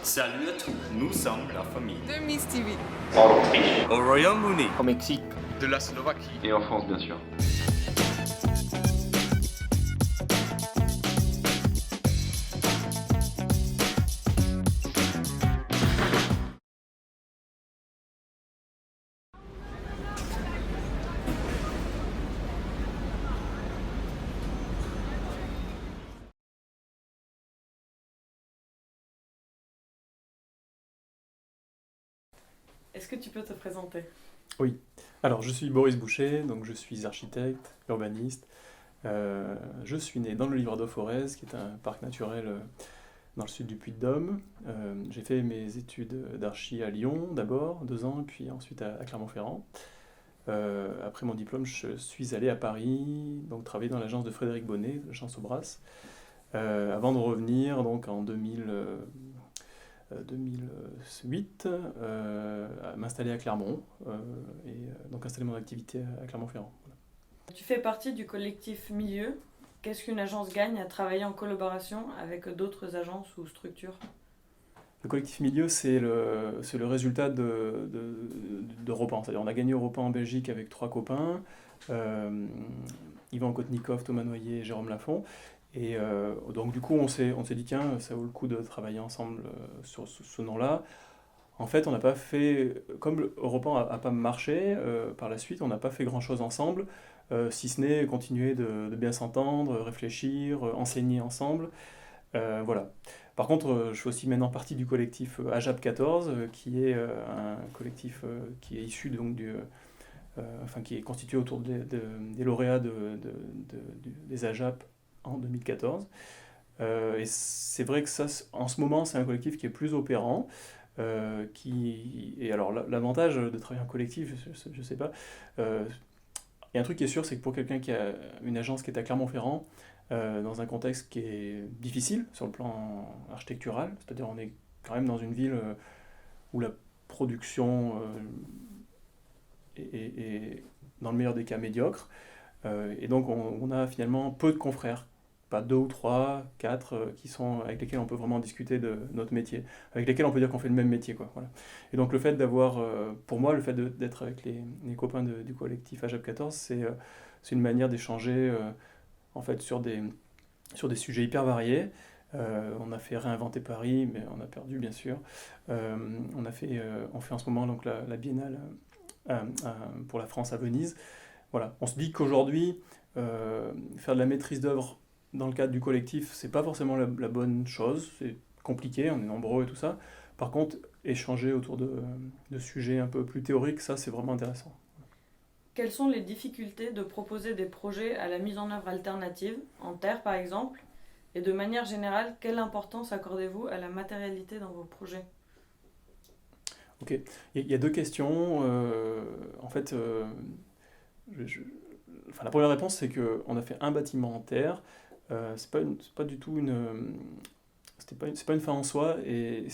Salut à tous, nous sommes la famille. de Miss TV. En Autriche. Au Royaume-Uni. Au Mexique. De la Slovaquie. Et en France, bien sûr. Est-ce que tu peux te présenter? Oui, alors je suis Boris Boucher, donc je suis architecte, urbaniste. Je suis né dans le Livre d'Eau-Forez, qui est un parc naturel dans le sud du Puy-de-Dôme. J'ai fait mes études d'archi à Lyon d'abord, 2 ans, puis ensuite à Clermont-Ferrand. Après mon diplôme, je suis allé à Paris, donc travailler dans l'agence de Frédéric Bonnet, l'agence Aubrac, avant de revenir donc en 2008, à m'installer à Clermont, donc installer mon activité à Clermont-Ferrand. Voilà. Tu fais partie du collectif Milieu. Qu'est-ce qu'une agence gagne à travailler en collaboration avec d'autres agences ou structures? Le collectif Milieu, c'est le résultat d'Europe 1. C'est-à-dire on a gagné Europe 1 en Belgique avec 3 copains, Yvan Kotnikov, Thomas Noyer et Jérôme Lafont. Et donc du coup on s'est dit tiens, ça vaut le coup de travailler ensemble sur ce nom-là. En fait on n'a pas fait, comme Europe 1 n'a pas marché par la suite, on n'a pas fait grand-chose ensemble, si ce n'est continuer de bien s'entendre, réfléchir, enseigner ensemble. Voilà. Par contre, je fais aussi maintenant partie du collectif AJAP 14, qui est un collectif qui est issu donc qui est constitué autour des lauréats des AJAP en 2014. Et c'est vrai que ça, en ce moment, c'est un collectif qui est plus opérant. Et alors, l'avantage de travailler en collectif, je ne sais pas. Il y a un truc qui est sûr, c'est que pour quelqu'un qui a une agence qui est à Clermont-Ferrand, dans un contexte qui est difficile sur le plan architectural, c'est-à-dire on est quand même dans une ville où la production est dans le meilleur des cas médiocre, et donc on a finalement peu de confrères, pas 2 ou 3, 4 avec lesquels on peut vraiment discuter de notre métier, avec lesquels on peut dire qu'on fait le même métier, quoi, voilà. Et donc le fait d'avoir, pour moi, le fait d'être avec les copains du collectif AJAP 14, c'est une manière d'échanger en fait sur des sujets hyper variés. On a fait réinventer Paris, mais on a perdu bien sûr. On fait en ce moment donc la biennale pour la France à Venise. Voilà. On se dit qu'aujourd'hui, faire de la maîtrise d'œuvre dans le cadre du collectif, c'est pas forcément la bonne chose. C'est compliqué, on est nombreux et tout ça. Par contre, échanger autour de sujets un peu plus théoriques, ça c'est vraiment intéressant. Quelles sont les difficultés de proposer des projets à la mise en œuvre alternative, en terre par exemple? Et de manière générale, quelle importance accordez-vous à la matérialité dans vos projets? Ok, il y a 2 questions. En fait, la première réponse, c'est qu'on a fait un bâtiment en terre. C'est pas du tout c'est pas une fin en soi, et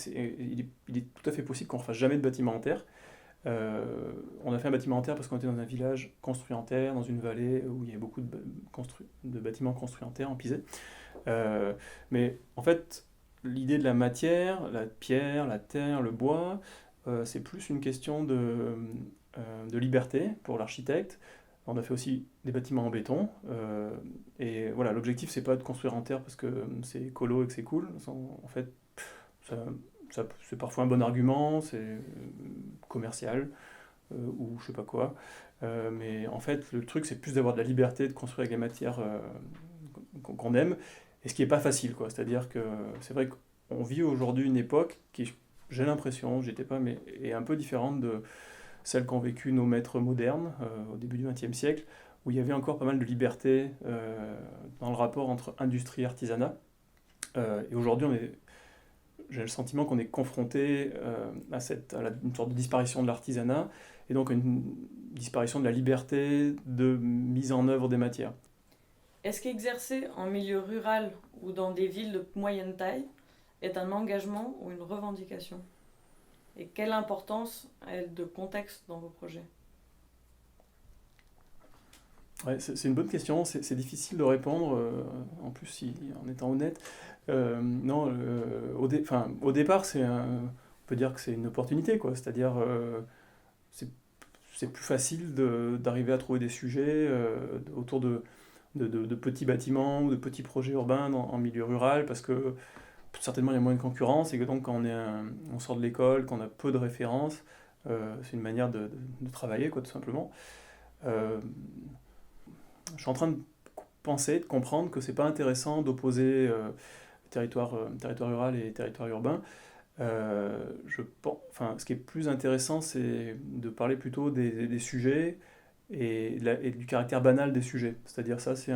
il est tout à fait possible qu'on ne refasse jamais de bâtiment en terre. On a fait un bâtiment en terre parce qu'on était dans un village construit en terre, dans une vallée où il y avait beaucoup de bâtiments construits en terre, en pisé. Mais en fait, l'idée de la matière, la pierre, la terre, le bois, c'est plus une question de liberté pour l'architecte. On a fait aussi des bâtiments en béton. Et voilà, l'objectif, c'est pas de construire en terre parce que c'est écolo et que c'est cool. En fait, c'est parfois un bon argument, c'est commercial, ou je sais pas quoi. Mais en fait, le truc, c'est plus d'avoir de la liberté de construire avec les matières qu'on aime, et ce qui n'est pas facile, quoi. C'est-à-dire que c'est vrai qu'on vit aujourd'hui une époque qui, j'ai l'impression, j'étais pas, mais est un peu différente de celle qu'ont vécu nos maîtres modernes au début du XXe siècle, où il y avait encore pas mal de liberté dans le rapport entre industrie et artisanat. Et aujourd'hui, j'ai le sentiment qu'on est confronté à une sorte de disparition de l'artisanat, et donc une disparition de la liberté de mise en œuvre des matières. Est-ce qu'exercer en milieu rural ou dans des villes de moyenne taille est un engagement ou une revendication? Et quelle importance a de contexte dans vos projets? Ouais, c'est une bonne question, c'est difficile de répondre, en plus en étant honnête. Non, au départ, on peut dire que c'est une opportunité, quoi. C'est-à-dire, c'est c'est plus facile d'arriver à trouver des sujets autour de petits bâtiments ou de petits projets urbains en milieu rural, parce que certainement il y a moins de concurrence, et que donc quand on sort de l'école, qu'on a peu de références, c'est une manière de travailler, quoi, tout simplement. Euh, je suis en train de penser, de comprendre que c'est pas intéressant d'opposer territoire rural et territoire urbain. Enfin, ce qui est plus intéressant, c'est de parler plutôt des sujets et du caractère banal des sujets. C'est-à-dire ça, c'est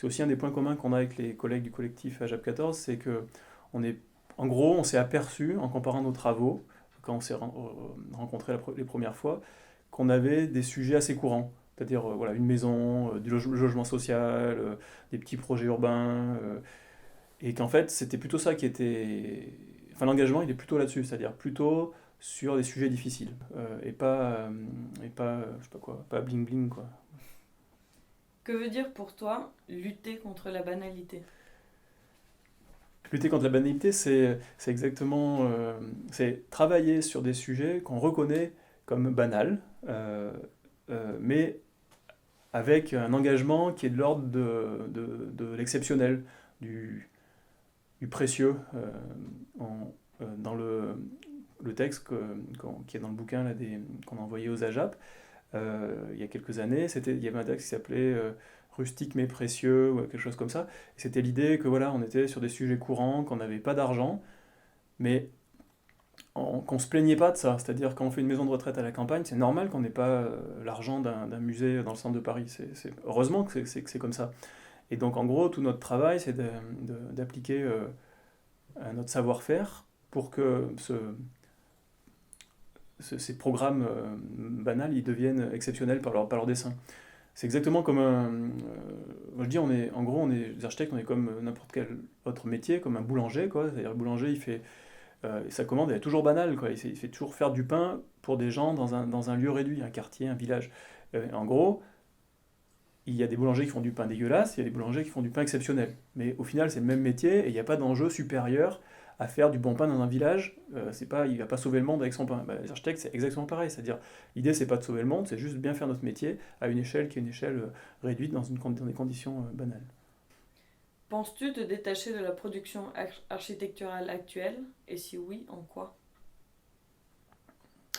aussi un des points communs qu'on a avec les collègues du collectif AJAP 14, c'est que en gros, on s'est aperçu, en comparant nos travaux, quand on s'est rencontrés les premières fois, qu'on avait des sujets assez courants. C'est-à-dire voilà, une maison, du logement social, des petits projets urbains, et qu'en fait, c'était plutôt ça qui était. Enfin, l'engagement, il est plutôt là-dessus, c'est-à-dire plutôt sur des sujets difficiles, et pas, je sais pas quoi, pas bling bling, quoi. Que veut dire pour toi lutter contre la banalité? Lutter contre la banalité, c'est exactement, c'est travailler sur des sujets qu'on reconnaît comme banals, mais avec un engagement qui est de l'ordre de l'exceptionnel, du, du précieux. Dans le texte qui est dans le bouquin là, qu'on a envoyé aux AJAP, il y a quelques années, il y avait un texte qui s'appelait Rustique mais précieux, ou quelque chose comme ça. Et c'était l'idée que voilà, on était sur des sujets courants, qu'on n'avait pas d'argent, mais qu'on se plaignait pas de ça. C'est-à-dire quand on fait une maison de retraite à la campagne, c'est normal qu'on n'ait pas l'argent d'un musée dans le centre de Paris. Heureusement que c'est comme ça. Et donc en gros, tout notre travail, c'est d'appliquer notre savoir-faire pour que ces programmes banals ils deviennent exceptionnels par leur dessin. C'est exactement comme moi je dis, en gros, on est des architectes, on est comme n'importe quel autre métier, comme un boulanger, quoi. C'est-à-dire le boulanger, sa commande, elle est toujours banale, quoi. Il fait toujours faire du pain pour des gens dans un lieu réduit, un quartier, un village. En gros, il y a des boulangers qui font du pain dégueulasse, il y a des boulangers qui font du pain exceptionnel. Mais au final, c'est le même métier et il n'y a pas d'enjeu supérieur à faire du bon pain dans un village. Il ne va pas sauver le monde avec son pain. Bah, les architectes, c'est exactement pareil. C'est-à-dire, l'idée, c'est pas de sauver le monde, c'est juste bien faire notre métier à une échelle qui est une échelle réduite dans des conditions banales. Penses-tu te détacher de la production architecturale actuelle? Et si oui, en quoi?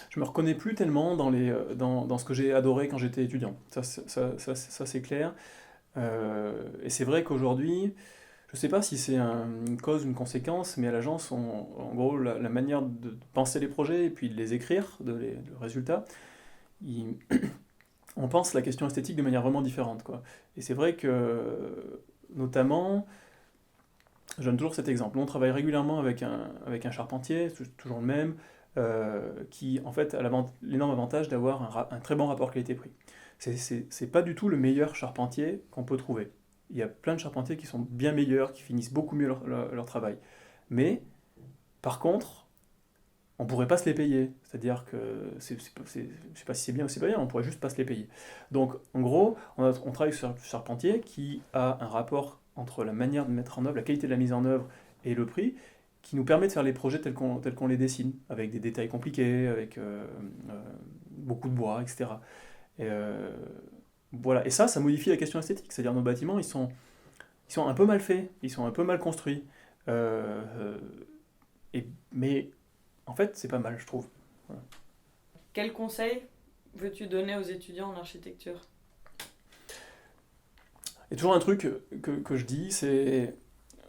Je me reconnais plus tellement dans ce que j'ai adoré quand j'étais étudiant. Ça, c'est clair. Et c'est vrai qu'aujourd'hui, je ne sais pas si c'est une cause ou une conséquence, mais à l'agence, en gros, la manière de penser les projets et puis de les écrire, le résultat, il- on pense la question esthétique de manière vraiment différente, quoi. Et c'est vrai que, notamment, je donne toujours cet exemple. On travaille régulièrement avec un charpentier, c'est toujours le même, qui en fait a l'énorme avantage d'avoir un très bon rapport qualité-prix. C'est pas du tout le meilleur charpentier qu'on peut trouver. Il y a plein de charpentiers qui sont bien meilleurs, qui finissent beaucoup mieux leur travail. Mais par contre, on pourrait pas se les payer. C'est-à-dire que je sais pas si c'est bien ou c'est pas bien, on pourrait juste pas se les payer. Donc en gros, on travaille sur un charpentier qui a un rapport entre la manière de mettre en œuvre, la qualité de la mise en œuvre et le prix, qui nous permet de faire les projets tels qu'on les dessine, avec des détails compliqués, avec beaucoup de bois, etc. Et, voilà. Et ça modifie la question esthétique. C'est-à-dire nos bâtiments, ils sont un peu mal faits, ils sont un peu mal construits. Euh, mais en fait, c'est pas mal, je trouve. Voilà. Quel conseil veux-tu donner aux étudiants en architecture? Il y a toujours un truc que je dis, c'est.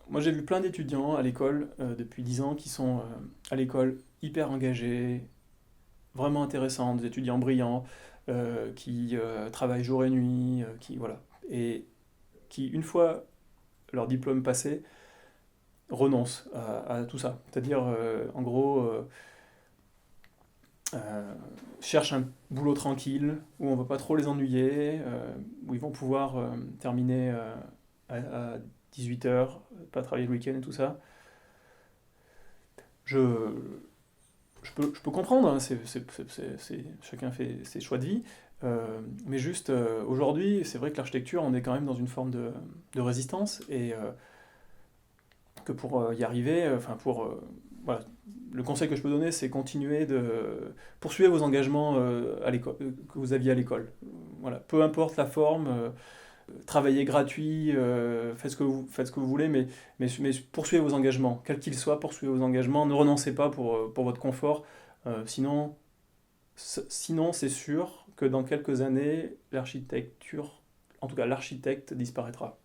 Moi, j'ai vu plein d'étudiants à l'école depuis 10 ans qui sont à l'école hyper engagés, vraiment intéressants, des étudiants brillants, qui travaillent jour et nuit, voilà. Et qui, une fois leur diplôme passé, renoncent à tout ça. C'est-à-dire, en gros, euh, cherchent un boulot tranquille, où on ne va pas trop les ennuyer, où ils vont pouvoir terminer à 18h, pas travailler le week-end et tout ça. Je, je peux comprendre, hein, chacun fait ses choix de vie, mais juste aujourd'hui, c'est vrai que l'architecture, on est quand même dans une forme de résistance, et que pour y arriver, voilà, le conseil que je peux donner, c'est continuer de poursuivre vos engagements à l'école, que vous aviez à l'école. Voilà, peu importe la forme, travaillez gratuit, faites ce que vous voulez, mais poursuivez vos engagements, quels qu'ils soient, poursuivez vos engagements, ne renoncez pas pour votre confort, sinon c'est sûr que dans quelques années, l'architecture, en tout cas l'architecte disparaîtra.